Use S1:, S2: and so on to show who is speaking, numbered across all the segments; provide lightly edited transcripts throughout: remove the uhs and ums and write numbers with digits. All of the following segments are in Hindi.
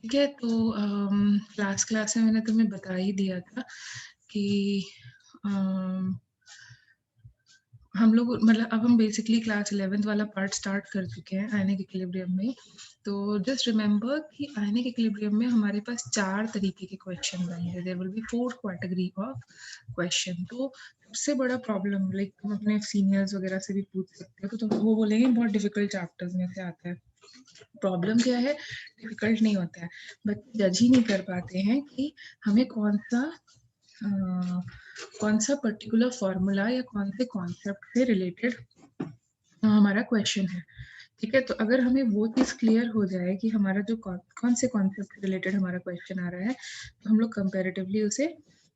S1: ठीक है, तो क्लास में मैंने तुम्हें बता ही दिया था कि अम, हम लोग मतलब अब हम बेसिकली क्लास 11th वाला पार्ट स्टार्ट कर चुके हैं आयनिक इक्विलिब्रियम में। तो जस्ट रिमेंबर कि आयनिक इक्विलिब्रियम में हमारे पास 4 तरीके के क्वेश्चन आएंगे। There will be 4 category of question. तो सबसे बड़ा प्रॉब्लम लाइक तुम अपने सीनियर्स वगैरह से भी पूछ सकते हो, तो तुम वो बोलेंगे बहुत डिफिकल्ट चैप्टर्स में से आता है। प्रॉब्लम क्या है, डिफिकल्ट नहीं होता है, बच्चे जज ही नहीं कर पाते हैं कि हमें कौन सा पर्टिकुलर फॉर्मूला या कौन से कॉन्सेप्ट से रिलेटेड हमारा क्वेश्चन है। ठीक है, तो अगर हमें वो चीज़ क्लियर हो जाए कि हमारा जो कौन से कॉन्सेप्ट से रिलेटेड हमारा क्वेश्चन आ रहा है, तो हम लोग कंपैरेटिवली उसे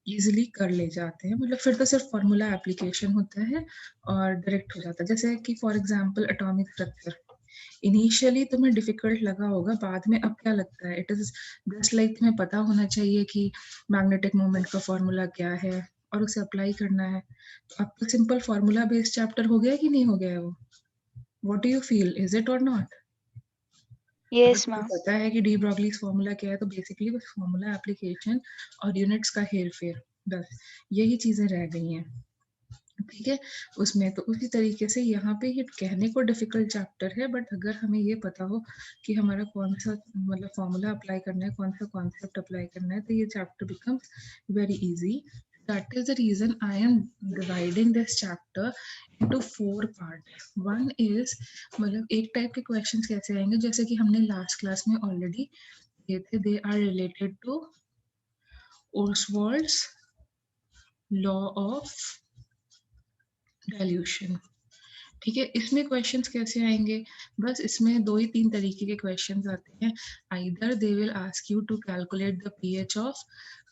S1: इजीली कर ले जाते हैं। मतलब फिर तो सिर्फ फॉर्मूला एप्लीकेशन होता है और डायरेक्ट हो जाता है। जैसे कि for example atomic structure initially तुम्हें डिफिकल्ट लगा होगा, बाद में अब क्या लगता है, इट इज जस्ट लाइक तुम्हें पता होना चाहिए कि मैग्नेटिक मोमेंट का फॉर्मूला क्या है और उसे अप्लाई करना है। तो अब तो सिंपल फॉर्मूला बेस्ड चैप्टर हो गया कि नहीं हो गया है वो? What do you feel, is it और नॉट? अगर
S2: यस
S1: तुम्हें
S2: मैम।
S1: पता है कि डी ब्रॉगलीज फॉर्मूला क्या है, तो बेसिकली बस फॉर्मूला एप्लीकेशन और यूनिट्स का हेर फेर, बस यही चीजें रह गई हैं। ठीक है, उसमें तो उसी तरीके से यहाँ पे ये कहने को डिफिकल्ट चैप्टर है, बट अगर हमें ये पता हो कि हमारा कौन सा मतलब फॉर्मूला अप्लाई करना है, कौन सा कॉन्सेप्ट अप्लाई करना है, तो ये chapter becomes very easy. That is the reason I am dividing this chapter into 4 parts. One is मतलब एक टाइप के क्वेश्चंस कैसे आएंगे, जैसे कि हमने लास्ट क्लास में ऑलरेडी किए थे, they are related to Ostwald's law of dilution. ठीक है, इसमें क्वेश्चंस कैसे आएंगे, बस इसमें 2 ही 3 तरीके के क्वेश्चंस आते हैं। Either they will ask you to calculate the pH of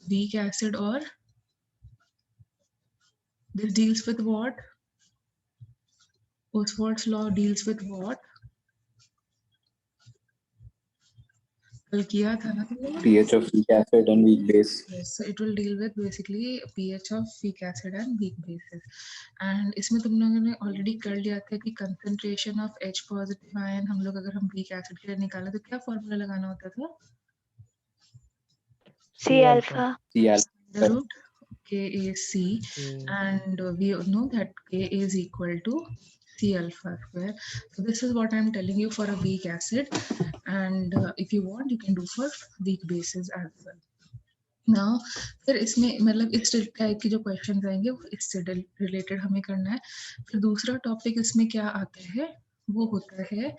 S1: weak acid, और this deals with what, Ostwald's law deals with what, कल किया था ना तुम लोगों ने?
S3: pH of weak acid and weak base.
S1: Yes, so it will deal with basically pH of weak acid and weak bases. And इसमें तुम लोगों ने ऑलरेडी कर लिया था कि concentration of H positive ion हम लोग अगर हम वीक एसिड के लिए निकाला तो क्या फॉर्मूला लगाना होता था?
S2: C alpha.
S3: C alpha.
S1: root KAC, and we know that K is equal to C alpha square. So this is what I am telling you for a weak acid, and if you want you can do for weak bases as well. Now फिर इसमें मतलब इस टाइप के जो क्वेश्चन आएंगे वो इससे रिलेटेड हमें करना है। फिर दूसरा टॉपिक इसमें क्या आता है, वो होता है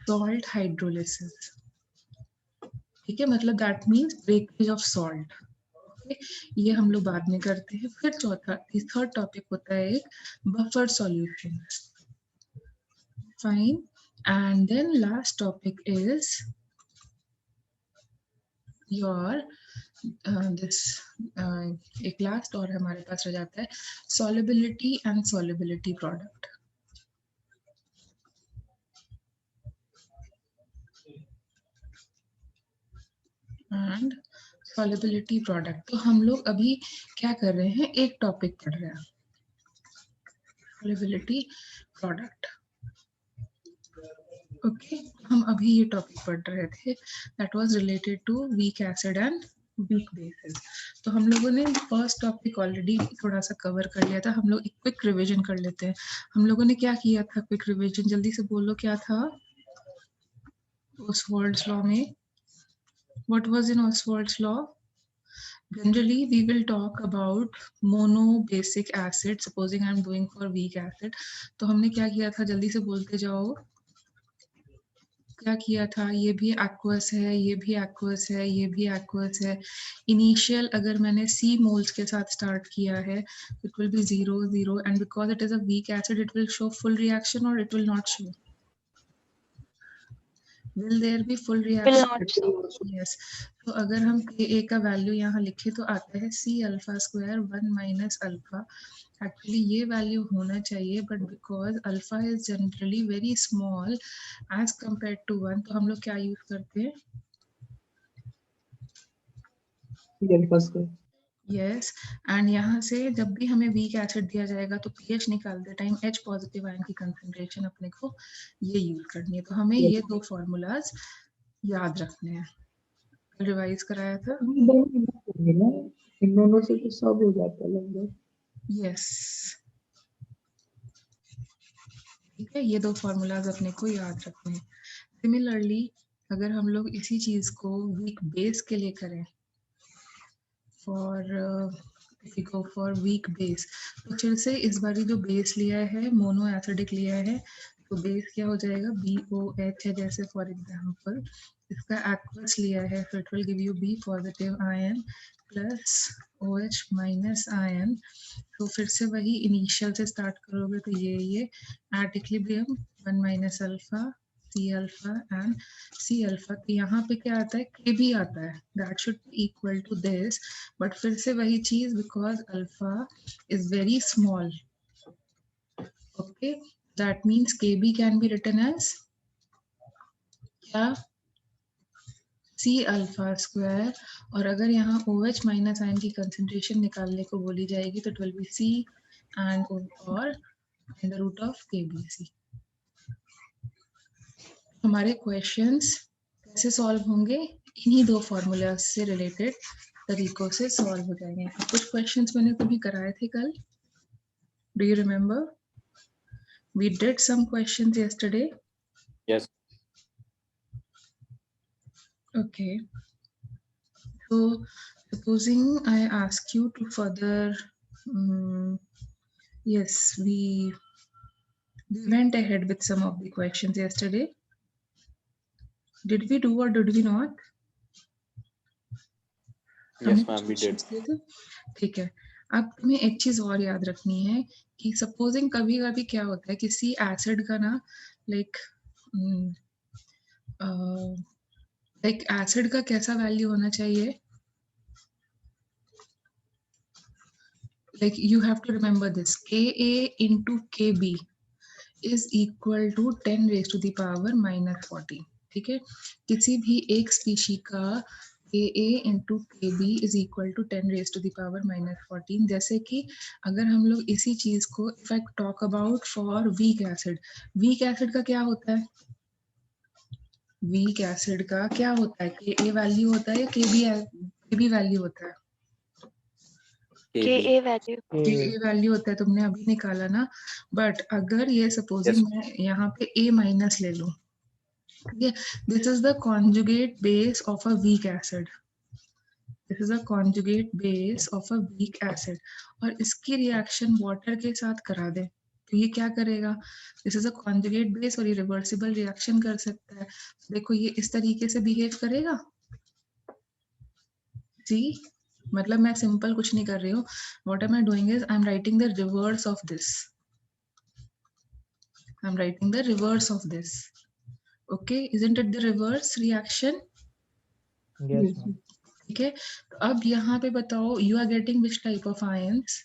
S1: सॉल्ट हाइड्रोलिसिस। ठीक है, मतलब that means breakage of salt. ये हम लोग बाद में करते हैं। फिर थर्ड टॉपिक होता है एक buffer solution. Fine, and then last topic is your this, एक लास्ट और हमारे पास रह जाता है solubility and solubility product. And solubility product, तो हम लोग अभी क्या कर रहे हैं, एक टॉपिक पढ़ रहे हैं सॉल्युबिलिटी प्रोडक्ट। ओके, हम अभी ये टॉपिक पढ़ रहे थे that was related to weak acid and weak bases. तो हम लोगों ने फर्स्ट टॉपिक ऑलरेडी थोड़ा सा कवर कर लिया था। हम लोग एक क्विक रिवीजन कर लेते हैं। हम लोगों ने क्या किया था, क्विक रिवीजन जल्दी से बोलो क्या था ओस्वाल्ड्स लॉ में? What was in Ostwald's law? Generally, we will talk about monobasic acid. Supposing I'm doing for weak acid, तो हमने क्या किया था, जल्दी से बोलते जाओ क्या किया था। ये भी एक्वस है, ये भी एक्वस है, ये भी एक्वस है। इनिशियल अगर मैंने सी मोल्स के साथ स्टार्ट किया है, it will be 0 0, and because it is a weak acid it will show full reaction और it will not show. Will there be full
S2: will
S1: reaction?
S2: Not.
S1: Yes. तो अगर हम Ka का वैल्यू यहाँ लिखे तो आता है C alpha square 1 minus alpha. Actually ये वैल्यू होना चाहिए, but because alpha is generally very small as compare to 1, तो हम लोग क्या यूज करते हैं? यस, एंड यहाँ से जब भी हमें वीक एसिड दिया जाएगा तो पीएच निकालते टाइम H पॉजिटिव आयन की कंसंट्रेशन अपने को ये यूज करनी है। तो हमें ये 2 फॉर्मूलाज याद रखने हैं। रिवाइज कराया था।
S2: इन दोनों से तो सब हो जाता है लगभग।
S1: यस, ठीक है, ये दो फॉर्मूलाज अपने को याद रखने हैं। सिमिलरली अगर हम लोग इसी चीज को वीक बेस के लिए करें, for if you go for weak base, तो फिर से इस बारी जो बेस लिया है मोनो एसिडिक लिया है, तो बेस क्या हो जाएगा, BOH है जैसे फॉर एग्जांपल, इसका एक्वस लिया है, फिर it will give you B positive ion plus OH minus ion. तो फिर से वही इनिशियल से स्टार्ट करोगे तो ये at equilibrium 1 minus alpha C alpha and C alpha. तो यहाँ पे क्या आता है, Kb आता है, that should be equal to this, but फिर से वही चीज, because alpha is very small, okay, that means Kb can be written as क्या, C अल्फा स्क्वायर, और अगर यहाँ OH माइनस आयन की कंसेंट्रेशन निकालने को बोली जाएगी तो it will be C and और अंडर रूट ऑफ KBC। हमारे क्वेश्चंस कैसे सॉल्व होंगे, इन्हीं दो फॉर्मूला से रिलेटेड तरीकों से सॉल्व हो जाएंगे। कुछ क्वेश्चंस मैंने कभी कराए थे कल, do you remember? We did some questions yesterday.
S3: Yes.
S1: Okay, so supposing I ask you to further, yes, we went ahead with some of the questions yesterday. Did we do or did we not?
S3: Yes, ma'am, we did.
S1: ठीक है, अब तुम्हें एक चीज और याद रखनी है कि सपोजिंग कभी कभी क्या होता है, किसी एसिड का ना लाइक एसिड का कैसा वैल्यू होना चाहिए, like you have to remember this, Ka into Kb is equal to 10 raised to the power minus 40, ठीक है, किसी भी एक स्पीशी का Ka into Kb is equal to 10 raised to the power minus 14। जैसे कि अगर हम लोग इसी चीज को if I talk about for weak acid का क्या होता है, वीक एसिड का क्या होता है, Ka वैल्यू होता है या Kb वैल्यू होता है,
S3: KB.
S1: Ka वैल्यू होता है, तुमने अभी निकाला ना, बट अगर ये सपोजिंग
S3: Yes.
S1: मैं यहाँ पे A माइनस ले लूं, this is the conjugate base of a weak acid, this is a conjugate base of a weak acid, और इसकी रिएक्शन वाटर के साथ करा दे तो ये क्या करेगा, this is a conjugate base और ये रिवर्सिबल रिएक्शन कर सकता है। देखो ये इस तरीके से बिहेव करेगा, सी, मतलब मैं सिंपल कुछ नहीं कर रही हूँ, what am I doing is I am writing the reverse of this, I'm writing the reverse of this. Okay, isn't it the reverse reaction?
S2: Yes, ma'am.
S1: ठीक है, तो अब यहाँ पे बताओ, you are getting which type of ions?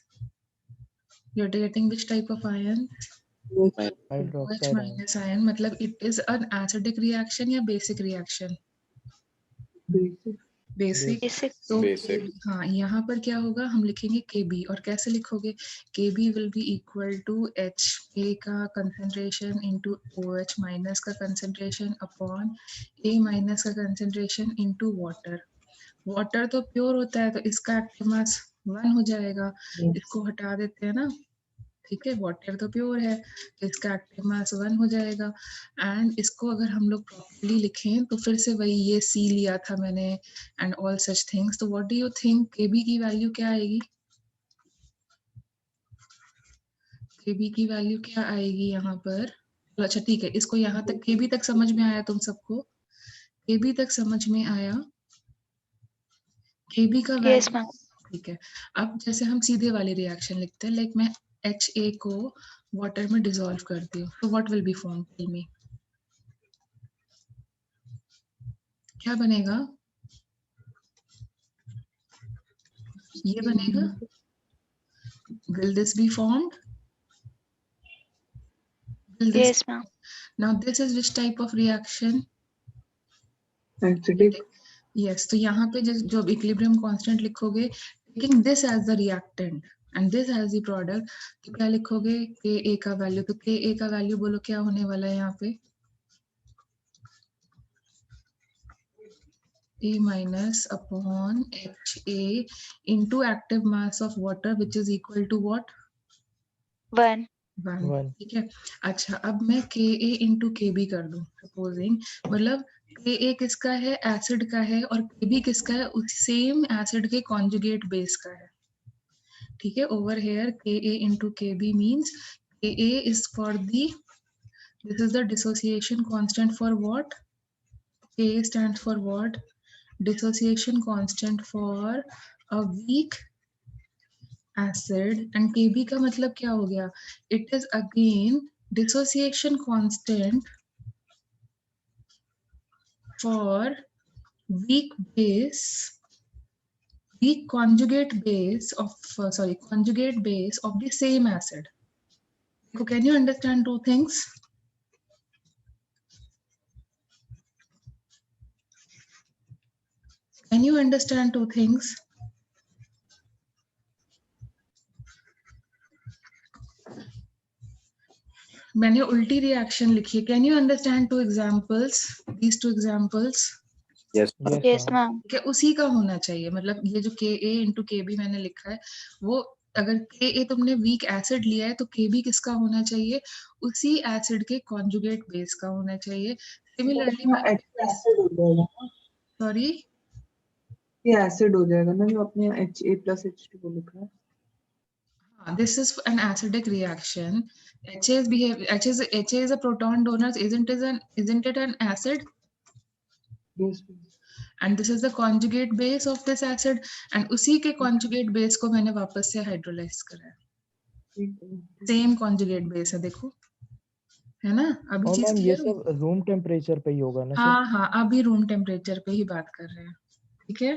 S1: You are getting which type of ions? OH minus ion, मतलब it is an acidic reaction या basic reaction? बेसिक। तो
S3: Basic.
S1: हाँ, यहाँ पर क्या होगा, हम लिखेंगे Kb, और कैसे लिखोगे, Kb will be equal to H, A का कंसेंट्रेशन इनटू OH माइनस का कंसेंट्रेशन अपॉन A माइनस का कंसेंट्रेशन इनटू वाटर। वाटर तो प्योर होता है तो इसका एक्टिव मास 1 हो जाएगा, इसको हटा देते हैं ना, ठीक है, वाटर तो प्योर है तो इसका एक्टिव मास 1 हो जाएगा। एंड इसको अगर हम लोग प्रॉपर्ली लिखें तो फिर से वही, ये C लिया था मैंने एंड ऑल सच थिंग्स, तो what do you think Kb की वैल्यू क्या आएगी, Kb की वैल्यू क्या आएगी यहाँ पर, अच्छा ठीक है, इसको यहाँ तक Kb तक समझ में आया तुम सबको, Kb तक समझ में आया, Kb का वैल्यू, ठीक है। अब जैसे हम सीधे वाली रिएक्शन लिखते हैं, लाइक मैं HA को वाटर में डिसॉल्व करती हूँ, तो what will be form, tell me, क्या बनेगा, ये बनेगा, will this be formed?
S4: Yes, ma'am.
S1: Now this is which type of reaction?
S2: Acidic.
S1: Yes, तो यहाँ पे जो इक्विलिब्रियम कांस्टेंट लिखोगे, taking this as the reactant and this as the product, तो क्या लिखोगे, Ka का वैल्यू, तो Ka का वैल्यू बोलो क्या होने वाला है यहाँ पे, A minus upon HA into active mass of water which is equal to what?
S4: 1.
S1: 1. ठीक है. अच्छा, अब मैं Ka into Kb कर दूं. Supposing मतलब Ka किसका है? एसिड का है और Kb किसका है? उस सेम एसिड के कॉन्जुगेट बेस का है. ठीक है. Over here Ka into Kb means Ka is for the, this is the dissociation constant for what? Ka stands for what? Dissociation constant for a weak acid. And Kb का मतलब क्या हो गया? It is again dissociation constant for weak base, weak conjugate base of conjugate base of the same acid. So can you understand two things? Can you understand two things? मैंने उल्टी रिएक्शन लिखी है. Can you understand two examples? These two examples.
S3: Yes.
S4: Yes, ma'am.
S1: क्या उसी का होना चाहिए. मतलब ये जो Ka into Kb मैंने लिखा है, वो अगर Ka तुमने वीक एसिड लिया है तो Kb किसका होना चाहिए? उसी एसिड के कॉन्जुगेट बेस का होना चाहिए. सिमिलरली
S2: एसिड हो जाएगा ना.
S1: सॉरी,
S2: ये एसिड हो जाएगा ना जो आपने Ha+H2 को लिखा है.
S1: this is an acidic reaction. HA is a proton donor. Isn't it an acid?
S2: Yes.
S1: And this is the conjugate base of this acid. And उसी के conjugate base को मैंने वापस से hydrolyze करा है. Same conjugate base है, देखो, है ना. अभी
S5: और
S1: चीज
S5: मैम ये
S1: clear
S5: सब रूम टेम्परेचर पे ही होगा ना सर?
S1: हाँ हाँ, अभी रूम टेम्परेचर पे ही बात कर रहे हैं. ठीक है,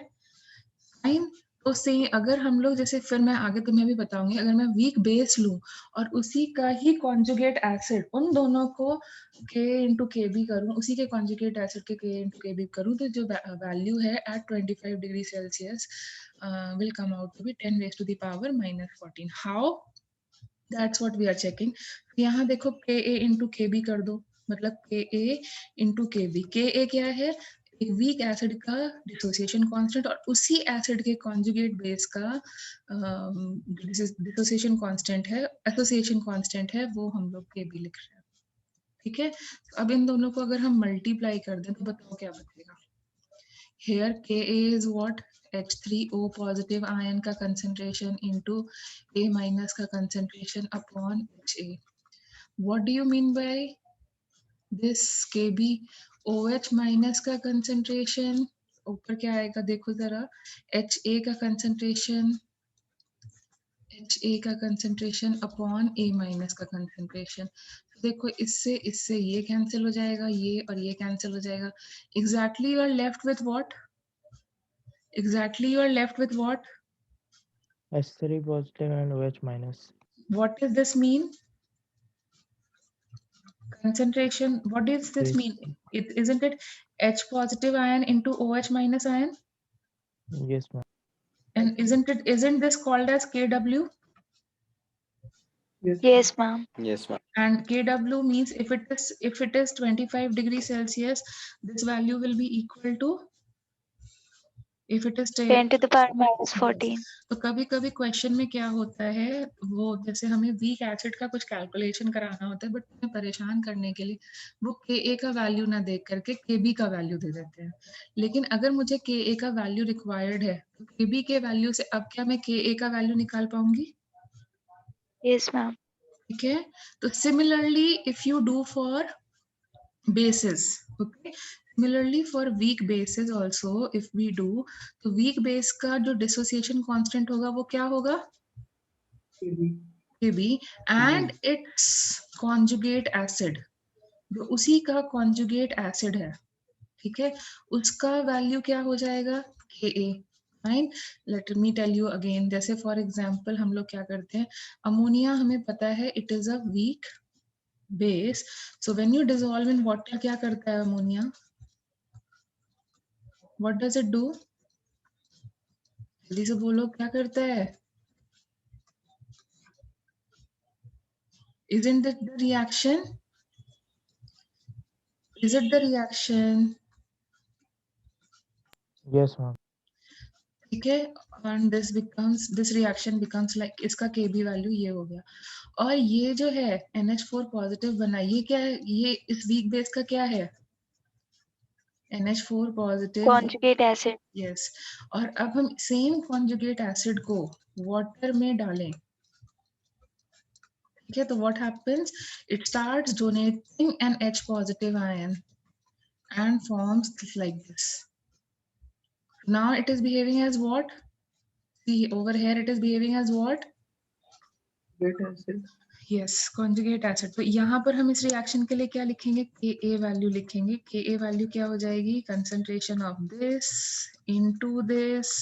S1: फाइन. तो से अगर हम लोग जैसे, फिर मैं आगे तुम्हें भी बताऊंगी, अगर मैं वीक बेस लूं और उसी का ही कॉन्जुगेट एसिड, उन दोनों को K into Kb करूं, उसी के कॉन्जुगेट एसिड के K into Kb करूं, तो जो वैल्यू है at 25 degree Celsius will come out to be 10 raised to the power minus 14. How? That's what we are checking. यहाँ देखो Ka into Kb कर दो, मतलब Ka into Kb. Ka क्या है? एक वीक एसिड का डिसोसिएशन कांस्टेंट और उसी एसिड के कॉन्जुगेट बेस का डिसोसिएशन कांस्टेंट है, एसोसिएशन कांस्टेंट है, वो हम लोग Kb लिख रहे हैं. ठीक है. अब इन दोनों को अगर हम मल्टीप्लाई कर दें तो बताओ क्या बचेगा. Here Ka is what? H3O positive ion का concentration into A minus का concentration upon Ha. What do you mean by this Kb? OH minus का concentration ऊपर क्या आएगा देखो जरा. Ha का concentration, Ha का concentration upon A minus का concentration. देखो इससे ये कैंसिल हो जाएगा, ये और ये कैंसिल हो जाएगा. Exactly you are left with what? Exactly you are left with what?
S5: H3 positive and OH minus.
S1: What does this mean? Concentration. What does this mean? Isn't it H positive ion into OH minus ion?
S5: Yes, ma'am.
S1: And isn't this called as Kw?
S4: Yes, ma'am.
S3: Yes, ma'am.
S1: And Kw means if it is 25 degrees Celsius, this value will be equal to, if it is
S4: 10 to the power minus 14.
S1: तो कभी कभी क्वेश्चन में क्या होता है, वो जैसे हमें वीक एसिड का कुछ कैलकुलेशन कराना होता है, बट हमें परेशान करने के लिए वो Ka का वैल्यू ना देख करके Kb का वैल्यू दे देते हैं. लेकिन अगर मुझे Ka का वैल्यू रिक्वायर्ड है तो Kb के वैल्यू से अब क्या मैं Ka का वैल्यू निकाल पाऊंगी?
S4: Yes, ma'am.
S1: ठीक है. तो similarly if you do for bases, okay, similarly for weak bases also if we do, तो weak base का जो dissociation constant होगा वो क्या होगा? Kb. And its conjugate acid, जो उसी का conjugate acid है, ठीक है, उसका वैल्यू क्या हो जाएगा? Ka. Fine. Let me tell you again. जैसे फॉर एग्जांपल हम लोग क्या करते हैं, अमोनिया हमें पता है it is a weak base. So when you dissolve in water, क्या करता है ammonia? What does it do? जल्दी से बोलो, क्या करता है? Isn't it the reaction? Is it the reaction?
S5: Yes, ma'am.
S1: ठीक है, and this reaction becomes like, इसका Kb वैल्यू ये हो गया। और ये जो है NH4 पॉजिटिव बना, ये क्या है, ये इस वीक बेस का क्या है, NH4 positive.
S4: Conjugate acid.
S1: Yes, और अब हम सेम कॉन्जुगेट एसिड को वाटर में डालें, ठीक है, तो what happens, it starts donating an H positive ion and forms like this. Now it is behaving as what? See over here it is behaving as what?
S2: Conjugate acid.
S1: Yes, conjugate acid. तो यहाँ पर हम इस रिएक्शन के लिए क्या लिखेंगे, Ka वैल्यू लिखेंगे। Ka वैल्यू क्या हो जाएगी, concentration of this into this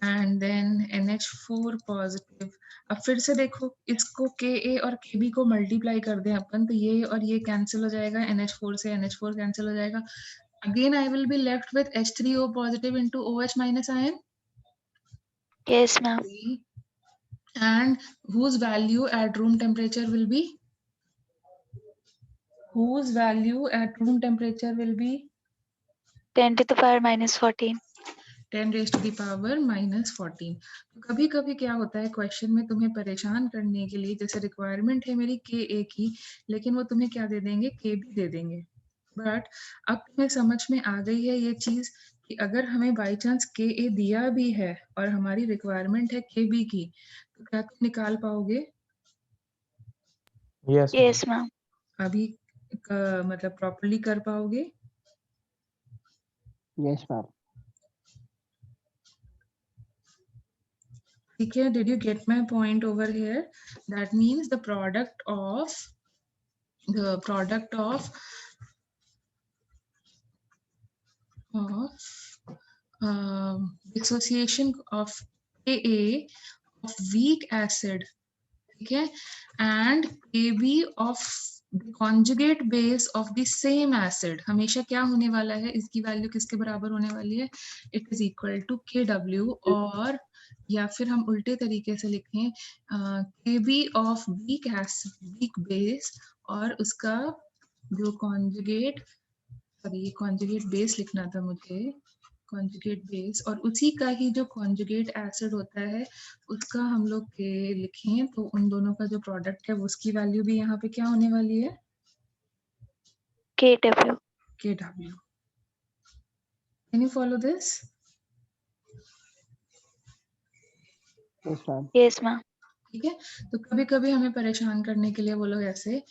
S1: and then NH4 positive। अब फिर से देखो, इसको Ka और Kb को मल्टीप्लाई कर दें अपन, तो ये और ये कैंसिल हो जाएगा, NH4 से NH4 कैंसिल हो जाएगा। Again I will be left with H3O positive into OH minus ion,
S4: Yes, ma'am.
S1: and whose value at room temperature will be, whose value at room temperature will be
S4: 10 to the power minus 14.
S1: 10 raised to the power minus 14। तो कभी कभी क्या होता है क्वेश्चन में, तुम्हें परेशान करने के लिए, जैसे रिक्वायरमेंट है मेरी Ka की, लेकिन वो तुम्हें क्या दे देंगे, Kb दे देंगे। बट अब तुम्हें समझ में आ गई है ये चीज कि अगर हमें बाई चांस Ka दिया भी है और हमारी रिक्वायरमेंट है Kb की, तो क्या तुम निकाल पाओगे?
S5: Yes,
S4: Yes, ma'am.
S1: अभी मतलब प्रॉपर्ली कर पाओगे?
S5: Yes, ma'am.
S1: ठीक है, did you get my point over here? That means the product of dissociation of Ka of weak acid, ठीक है, and Kb of the conjugate base of the same acid, हमेशा क्या होने वाला है, इसकी वैल्यू किसके बराबर होने वाली है, it is equal to Kw, और या फिर हम उल्टे तरीके से लिखें Kb of weak acid, weak base, और उसका जो कॉन्जुगेट, सॉरी कॉन्जुगेट बेस लिखना था मुझे, कॉन्जुगेट बेस, और उसी का ही जो कॉन्जुगेट एसिड होता है उसका हम लोग के लिखें, तो उन दोनों का जो प्रोडक्ट है उसकी वैल्यू भी यहाँ पे क्या होने वाली है,
S4: Kw.
S1: Kw। Can you follow this?
S5: Yes, ma'am.
S4: Yes, ma'am.
S1: ठीक है, तो कभी कभी हमें परेशान करने के लिए वो लोग ऐसे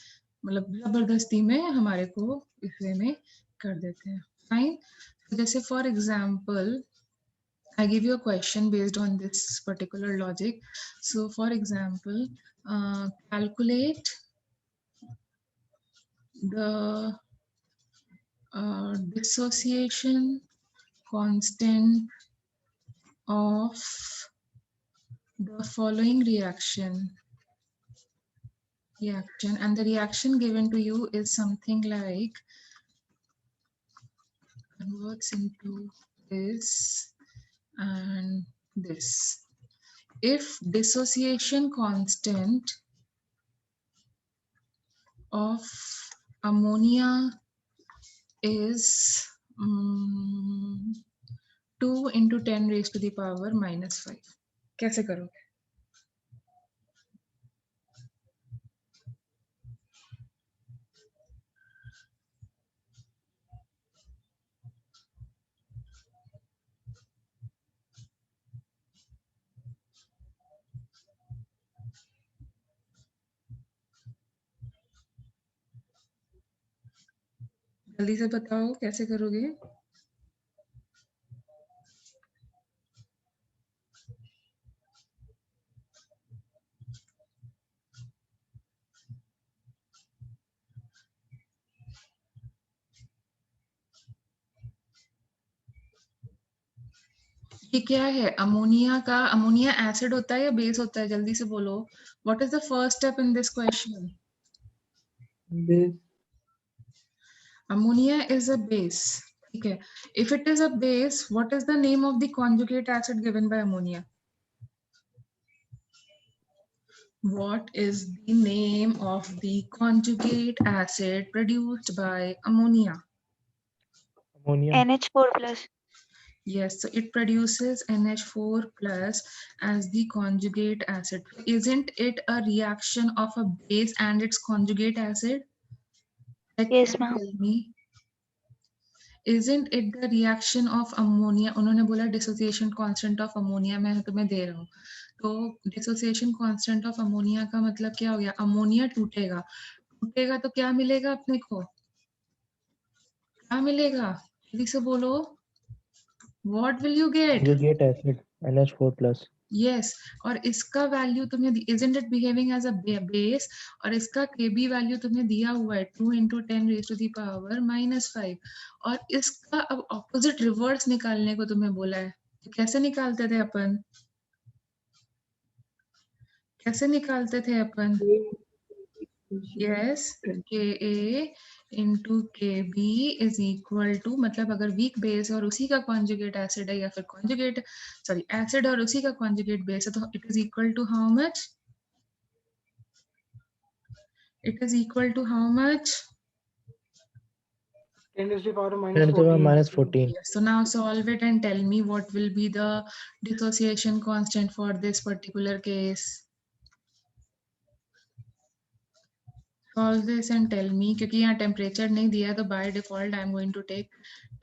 S1: मतलब जबरदस्ती में हमारे को इस वे में कर देते हैं। फाइन, जैसे for example I give you a question based on this particular logic. So for example, calculate the dissociation constant of the following reaction, and the reaction given to you is something like, converts into this and this. If dissociation constant of ammonia is 2 into 10 raised to the power minus 5, कैसे करोगे? जल्दी से बताओ कैसे करोगे? ये क्या है, अमोनिया का, अमोनिया एसिड होता है या बेस होता है, जल्दी से बोलो। What is the first step in this question?
S2: Base.
S1: Ammonia is a base, ठीक है। If it is a base, what is the name of the conjugate acid given by ammonia? What is the name of the conjugate acid produced by ammonia?
S5: Ammonium.
S4: NH4 plus.
S1: Yes, so it produces NH4 plus as the conjugate acid. Isn't it a reaction of a base and its conjugate acid?
S4: Yes, ma'am.
S1: Tell me. Isn't it the reaction of ammonia? उन्होंने बोला dissociation constant of ammonia मैं तुम्हें दे रहा हूँ. तो dissociation constant of ammonia का मतलब क्या हो गया? अमोनिया टूटेगा. टूटेगा तो क्या मिलेगा अपने को? क्या मिलेगा? जल्दी से बोलो. What will you get?
S5: Conjugate acid NH4 plus.
S1: Yes, और इसका वैल्यू तुम्हें isn't it behaving as a base और इसका Kb वैल्यू तुम्हें दिया हुआ है 2 into 10 raised to the power -5 और इसका अब ऑपोजिट रिवर्स निकालने को तुम्हें बोला है. तो कैसे निकालते थे अपन? कैसे निकालते थे अपन? Yes, Ka into Kb is equal to मतलब अगर weak base और उसी का conjugate acid है या फिर conjugate sorry acid और उसी का conjugate base है तो it is equal to how much? It is equal to how much?
S6: 10 to the power
S5: 10 to the power
S6: -14.
S5: -14.
S1: Yes, so now solve it and tell me what will be the dissociation constant for this particular case. Solve this and tell me क्योंकि यहाँ temperature नहीं दिया तो by default I am going to take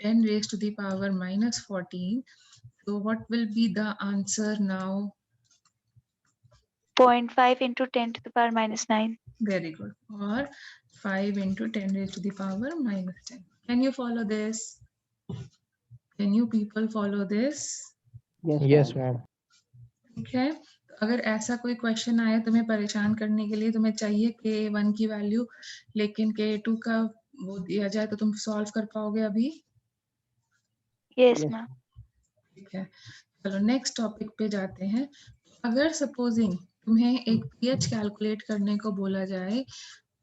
S1: 10 raised to the power -14. So what will be the answer now?
S4: 0.5 into 10 to the power -9.
S1: Very good. Or 5 into 10 raised to the power -10. Can you follow this? Can you people follow this?
S5: Yes, ma'am.
S1: ठीक है. अगर ऐसा कोई क्वेश्चन आए तुम्हें परेशान करने के लिए तुम्हें चाहिए K1 की वैल्यू लेकिन K2 का वो दिया जाए तो तुम सॉल्व कर पाओगे अभी?
S4: Yes, ma'am.
S1: ठीक है. चलो नेक्स्ट टॉपिक पे जाते हैं. अगर सपोजिंग तुम्हें एक पीएच कैलकुलेट करने को बोला जाए,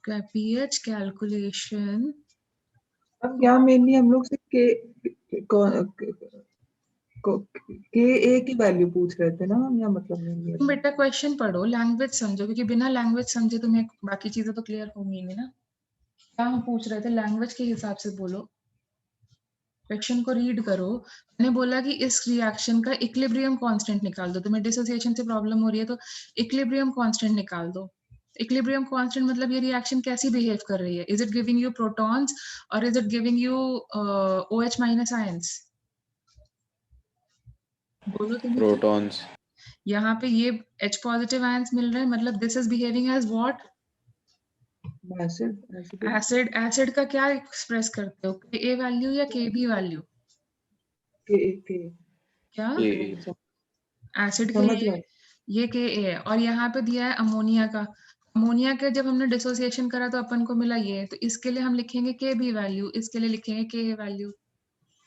S1: पीएच कैलकुलेशन
S2: अब यहाँ मेनली हम लोग से के की वैल्यू पूछ रहे थे ना हम, या मतलब नहीं?
S1: तुम बेटा क्वेश्चन पढ़ो, लैंग्वेज समझो, क्योंकि बिना लैंग्वेज समझे तुम्हें बाकी चीजें तो क्लियर होंगी नहीं ना. क्या हम पूछ रहे थे लैंग्वेज के हिसाब से बोलो. क्वेश्चन को रीड करो. मैंने बोला कि इस रिएक्शन का इक्विलिब्रियम कांस्टेंट निकाल दो. तुम्हें डिसोसिएशन से प्रॉब्लम हो रही है तो इक्विलिब्रियम कांस्टेंट निकाल दो. इक्विलिब्रियम कांस्टेंट मतलब ये रिएक्शन कैसी बिहेव कर रही है. Is it giving you protons और is it giving you OH minus ions? बोलो तुम.
S3: Protons.
S1: यहाँ पे ये H पॉजिटिव आयंस मिल रहे हैं, मतलब this is behaving as what? Acid. Acid का क्या एक्सप्रेस करते हो? Ka वैल्यू या Kb वैल्यू? क्या एसिड के ये Ka है और यहाँ पे दिया है अमोनिया का. अमोनिया का जब हमने डिसोसिएशन करा तो अपन को मिला ये, तो इसके लिए हम लिखेंगे Kb वैल्यू, इसके लिए लिखेंगे Ka वैल्यू.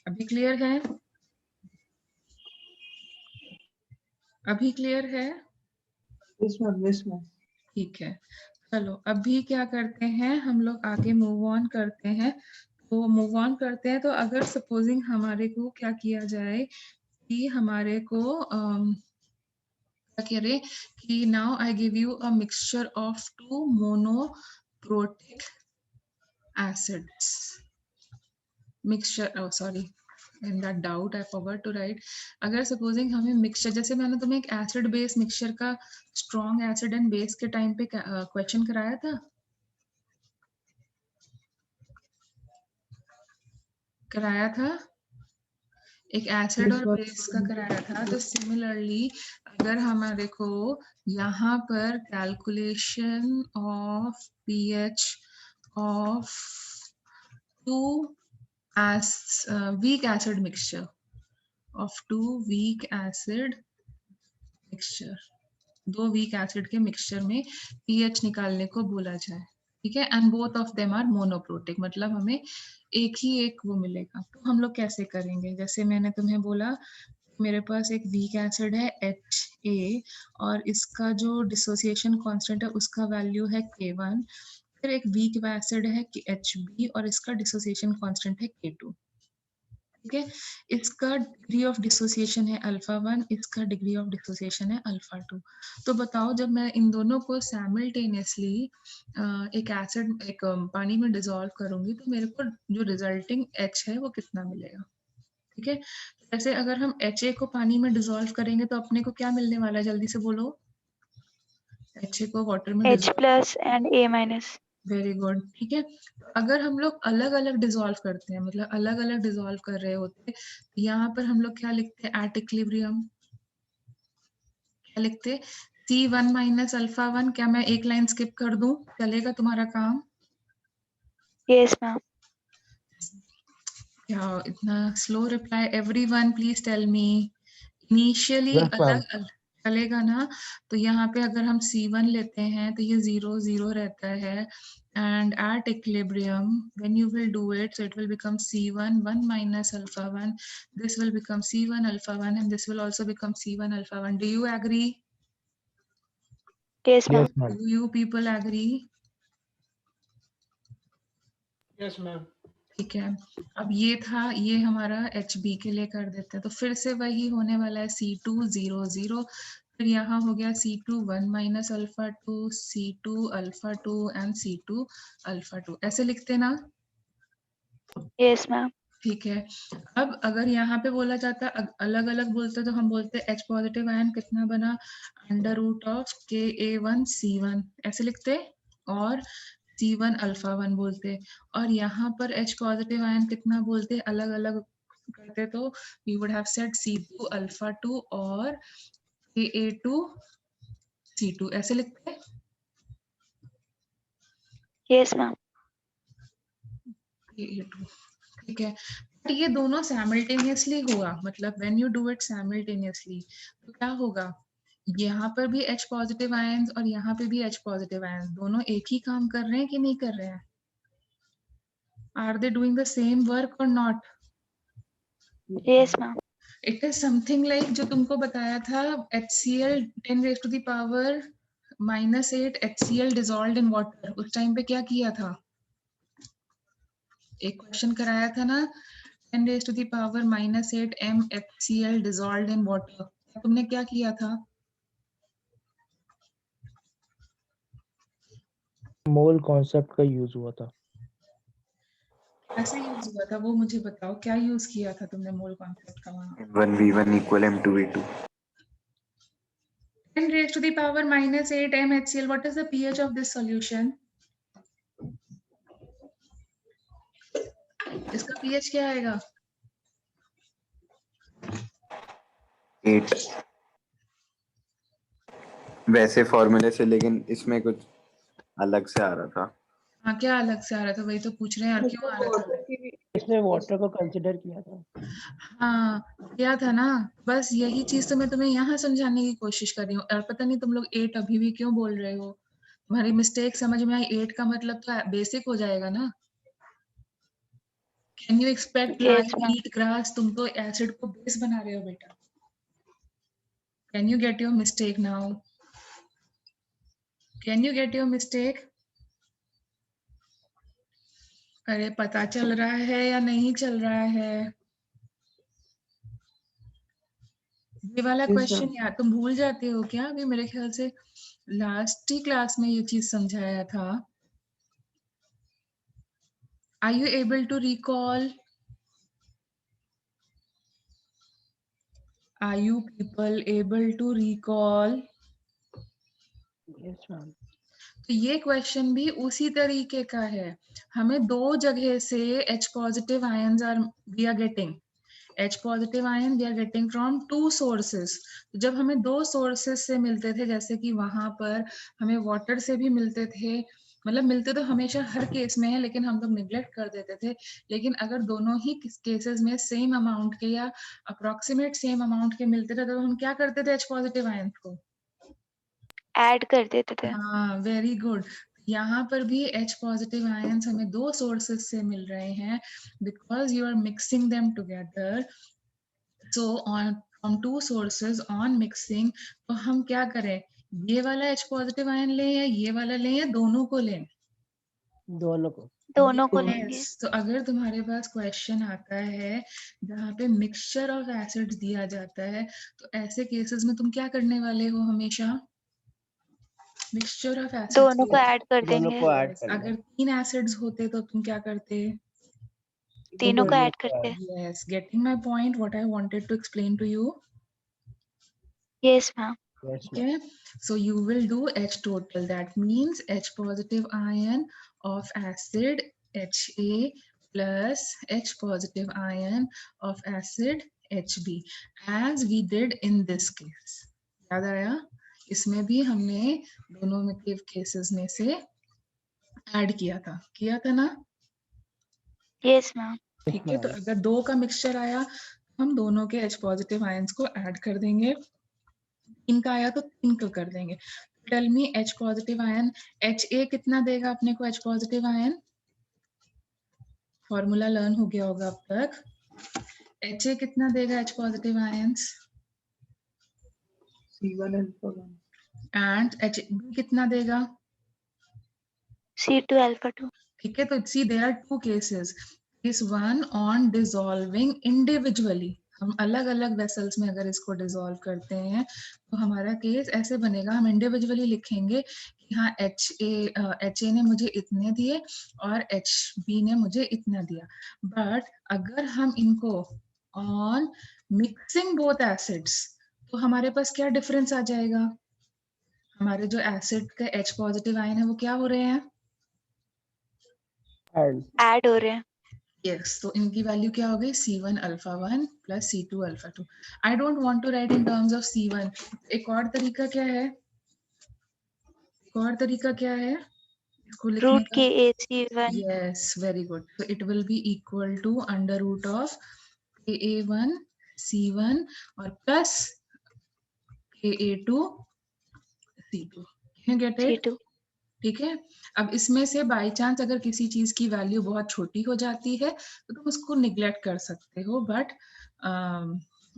S1: अभी क्लियर है? अभी क्लियर है? ठीक है. चलो अभी क्या करते हैं हम लोग, आगे मूव ऑन करते हैं. तो मूव ऑन करते हैं तो अगर सपोजिंग हमारे को क्या किया जाए कि हमारे को क्या कह रहे कि now I give you a mixture of 2 monoprotic acids. Mixture, sorry in that doubt I forgot to write. अगर सपोजिंग हमें मिक्सचर, जैसे मैंने तुम्हें एक एसिड बेस मिक्सचर का स्ट्रॉन्ग एसिड एंड बेस के टाइम पे क्वेश्चन कराया था. एक एसिड और बेस का कराया था. तो सिमिलरली अगर हमारे को यहाँ पर calculation of pH of 2 weak acid mixture of 2 weak acid mixture, 2 weak acid के मिक्सचर में pH निकालने को बोला जाए. ठीक है. And both of them are monoprotic, मतलब हमें एक ही एक वो मिलेगा. तो हम लोग कैसे करेंगे? जैसे मैंने तुम्हें बोला मेरे पास एक वीक एसिड है HA और इसका जो डिसोसिएशन कांस्टेंट है उसका वैल्यू है K1. फिर एक वीक एसिड है HB और इसका डिसोसिएशन कांस्टेंट है K2. ठीक है. इसका डिग्री ऑफ डिसोसिएशन है α1, इसका डिग्री ऑफ डिसोसिएशन है α2. तो बताओ जब मैं इन दोनों को साइमल्टेनियसली एक एसिड पानी में डिसॉल्व करूंगी तो मेरे को जो रिजल्टिंग H है वो कितना मिलेगा? ठीक है, जैसे अगर हम HA को पानी में डिसॉल्व करेंगे तो अपने को क्या मिलने वाला है, जल्दी से बोलो। HA को वाटर में
S4: H plus and A minus.
S1: Very good, ठीक है। अगर हम लोग अलग अलग डिसॉल्व करते हैं, मतलब अलग अलग डिसॉल्व कर रहे होते, तो यहाँ पर हम लोग क्या लिखते हैं, एट इक्विलिब्रियम क्या लिखते, C1 माइनस अल्फा 1। क्या मैं एक लाइन स्किप कर दूं, चलेगा तुम्हारा काम?
S4: Yes, ma'am.
S1: क्या इतना slow reply, everyone please tell me. Initially
S5: Yes, ma'am.
S1: अलग चलेगा ना? तो यहाँ पे अगर हम C1 लेते हैं तो ये 0 0 रहता है, and at equilibrium when you will do it, so it will become C1 1 minus alpha 1, this will become C1 alpha 1, and this will also become C1 alpha 1. Do you agree?
S4: Yes, ma'am.
S5: Yes, ma'am.
S1: Do you people agree?
S6: Yes, ma'am.
S1: ठीक है, अब ये था, ये हमारा HB के लिए कर देते हैं, तो फिर से वही होने वाला है, C2 0 0, फिर यहाँ हो गया C2 1 minus alpha 2, C2 alpha 2 and C2 alpha 2, ऐसे लिखते ना?
S4: Yes, ma'am.
S1: ठीक है, अब अगर यहाँ पे बोला जाता अलग अलग बोलते तो हम बोलते H पॉजिटिव आयन कितना बना, under root of Ka1 C1 ऐसे लिखते, और C1 अल्फा 1 बोलते, और यहाँ पर H पॉजिटिव आयन कितना बोलते, अलग अलग करते तो we would have said C2 alpha 2 और Ka2 C2 ऐसे लिखते।
S4: Yes, ma'am.
S1: Ka2, ठीक है, बट ये दोनों साइमल्टेनियसली हुआ, मतलब when you do it simultaneously तो क्या होगा, यहाँ पर भी H पॉजिटिव आयंस और यहाँ पे भी H पॉजिटिव आयंस, दोनों एक ही काम कर रहे हैं कि नहीं कर रहे हैं? Are they doing the same work और not?
S4: Yes, ma'am.
S1: It is something like जो तुमको बताया था, HCl 10 raised to the power -8 HCl dissolved in water, उस टाइम पे क्या किया था, एक क्वेश्चन कराया था ना, 10 raised to the power -8 m HCl dissolved in water, तुमने क्या किया था?
S5: मोल कॉन्सेप्ट का यूज हुआ था।
S1: कैसे यूज हुआ था वो मुझे बताओ, क्या यूज किया था तुमने मोल कॉन्सेप्ट का वहां?
S3: M1V1 equal M2V2.
S1: 10 raised to the power -8 m HCl. What is the pH of this solution? इसका pH क्या आएगा?
S3: 8 वैसे फॉर्मूले से, लेकिन इसमें कुछ अलग से आ रहा था।
S1: हाँ, क्या अलग से आ रहा था, वही तो पूछ रहे हैं, और क्यों आ रहा था?
S5: इसने वाटर को कंसिडर किया था।
S1: हाँ, किया था ना, बस यही चीज तो मैं तुम्हें यहाँ समझाने की कोशिश कर रही हूँ, और पता नहीं तुम लोग 8 अभी भी क्यों बोल रहे हो, तुम्हारी मिस्टेक समझ में आई, 8 का मतलब तो बेसिक हो जाएगा ना। Can you expect
S4: Yes,
S1: live
S4: ma'am.
S1: Eat grass, तुम तो एसिड को बेस बना रहे हो बेटा। Can you get your mistake now? Can you get your mistake? अरे पता चल रहा है या नहीं चल रहा है? ये वाला
S2: Yes,
S1: क्वेश्चन
S2: ma'am.
S1: यार तुम भूल जाते हो क्या? अभी मेरे ख्याल से लास्ट ही क्लास में ये चीज समझाया था। Are you able to recall? Are you people able to recall?
S5: Yes ma'am.
S1: तो ये क्वेश्चन भी उसी तरीके का है, हमें दो जगह से H positive ions are we are getting, H positive ion we are getting from 2 sources. जब हमें 2 सोर्सेस से मिलते थे, जैसे कि वहां पर हमें वाटर से भी मिलते थे, मतलब मिलते तो हमेशा हर केस में है, लेकिन हम लोग निग्लेक्ट कर देते थे, लेकिन अगर दोनों ही केसेस में सेम अमाउंट के या अप्रोक्सीमेट सेम अमाउंट के मिलते थे तो हम क्या करते थे H पॉजिटिव आयन को?
S4: Add कर देते थे।
S1: हाँ, वेरी गुड। यहाँ पर भी H पॉजिटिव आयंस हमें 2 सोर्सेस से मिल रहे हैं, because you are mixing them together, so on from 2 sources on mixing, तो हम क्या करें, ये वाला H पॉजिटिव आयन लें या ये वाला लें या दोनों को लें?
S5: दोनों को।
S4: दोनों को लेंगे।
S1: Yes, तो अगर तुम्हारे पास क्वेश्चन आता है जहाँ पे मिक्सचर ऑफ एसिड्स दिया जाता है, तो ऐसे केसेस में तुम क्या करने वाले हो हमेशा? मिक्सचर ऑफ एसिड्स
S4: दोनों को ऐड कर
S5: दोनों
S4: देंगे।
S5: को ऐड कर
S1: अगर 3 एसिड्स होते तो तुम क्या करते?
S4: तीनों
S5: को
S4: का
S5: ये
S4: ऐड करते हैं।
S1: Yes, getting my point, what I wanted to explain to you.
S4: Yes ma'am.
S5: yes ma'am.
S1: Okay, so you will do H total. That means H positive ion of acid HA plus H positive ion of acid HB, as we did in this case. याद आया? इसमें भी हमने दोनों में के केसेस में से ऐड किया था ना?
S4: Yes ma'am.
S1: ठीक है, तो अगर दो का मिक्सचर आया, हम दोनों के H पॉजिटिव आयंस को ऐड कर देंगे। इनका आया तो 3 का कर देंगे। Tell me H positive ion HA कितना देगा अपने को H positive ion? Formula learn हो गया होगा अब तक। HA कितना देगा H positive ions?
S2: C1 alpha 1.
S1: And HB कितना देगा?
S4: C2 alpha 2।
S1: ठीक है, तो see there are two cases. Case 1 on dissolving individually, हम अलग अलग वेसल्स में अगर इसको डिसॉल्व करते हैं तो हमारा केस ऐसे बनेगा। हम इंडिविजुअली लिखेंगे कि हाँ HA ने मुझे इतने दिए और HB ने मुझे इतना दिया। बट अगर हम इनको ऑन मिक्सिंग बोथ एसिड्स, तो हमारे पास क्या डिफरेंस आ जाएगा? हमारे जो एसिड के H पॉजिटिव आयन है वो क्या हो रहे हैं?
S4: ऐड हो रहे हैं।
S1: Yes, तो इनकी वैल्यू क्या हो गई? C1 alpha 1 plus C2 alpha 2. I don't want to write in terms of C1. एक और तरीका क्या है? इसको लिखने
S4: रूट
S1: का?
S4: के AC1।
S1: Yes, very good. So it will be equal to under root of KA1 C1 और plus KA2 C2. Can you get it?
S4: C2।
S1: ठीक है, अब इसमें से बाय चांस अगर किसी चीज की वैल्यू बहुत छोटी हो जाती है तो तुम उसको निग्लेक्ट कर सकते हो, बट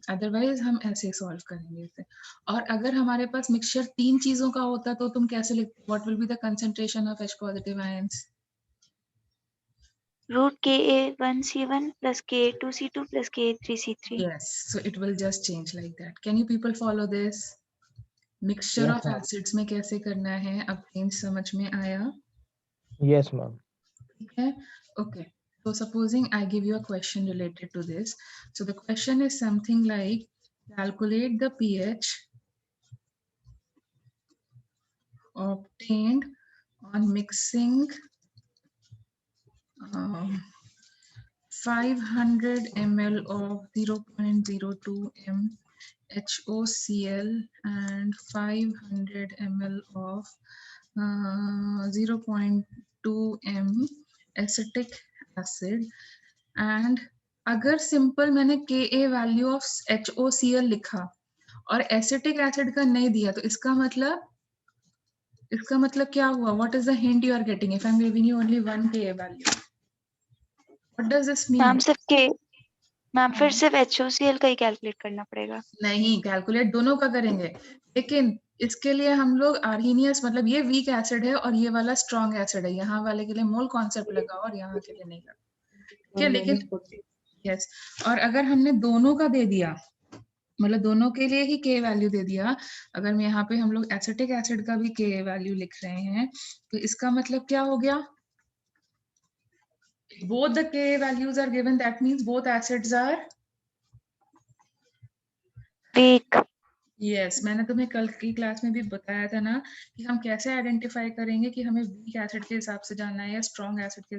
S1: अदरवाइज हम ऐसे सॉल्व करेंगे इसे। और अगर हमारे पास मिक्सचर 3 चीजों का होता तो तुम कैसे लिखते? What will be the concentration of H positive ions?
S4: Root KA1 C1 plus KA2 C2 plus KA3 C3।
S1: Yes, so it will just change like that. Can you people follow this? Mixture
S5: Yes,
S1: of
S5: ma'am.
S1: Acids में कैसे करना है, अब चेंज समझ में आया?
S5: Yes ma'am.
S1: Okay, okay. So supposing I give you a question related to this. So the question is something like, calculate the pH obtained on mixing 500 ml of 0.02 m HOCl and 500 ml of 0.2 m acetic acid, and अगर सिंपल मैंने Ka वैल्यू ऑफ HOCl लिखा और एसिटिक एसिड का नहीं दिया तो इसका मतलब क्या हुआ? What is the hint you are getting if I am giving you only 1 Ka value? What does this mean?
S4: Ma'am फिर सिर्फ HOCl का ही कैलकुलेट करना पड़ेगा।
S1: नहीं, कैलकुलेट दोनों का करेंगे, लेकिन इसके लिए हम लोग आर्हीनियस, मतलब ये वीक एसिड है और ये वाला स्ट्रॉन्ग एसिड है, यहाँ वाले के लिए मोल कॉन्सेप्ट लगाओ और यहाँ के लिए नहीं लगाओ, ठीक है? लेकिन यस, और अगर हमने दोनों का दे दिया, मतलब दोनों के लिए ही K वैल्यू दे दिया, अगर मैं यहाँ पे हम लोग एसिटिक एसिड का भी K वैल्यू लिख रहे हैं तो इसका मतलब क्या हो गया? Both the K values are given, that means both acids are
S4: weak.
S1: Yes, मैंने तुम्हें कल की क्लास में भी बताया था ना कि हम कैसे आइडेंटिफाई करेंगे कि हमें वीक एसिड के हिसाब से जाना है या स्ट्रॉन्ग एसिड के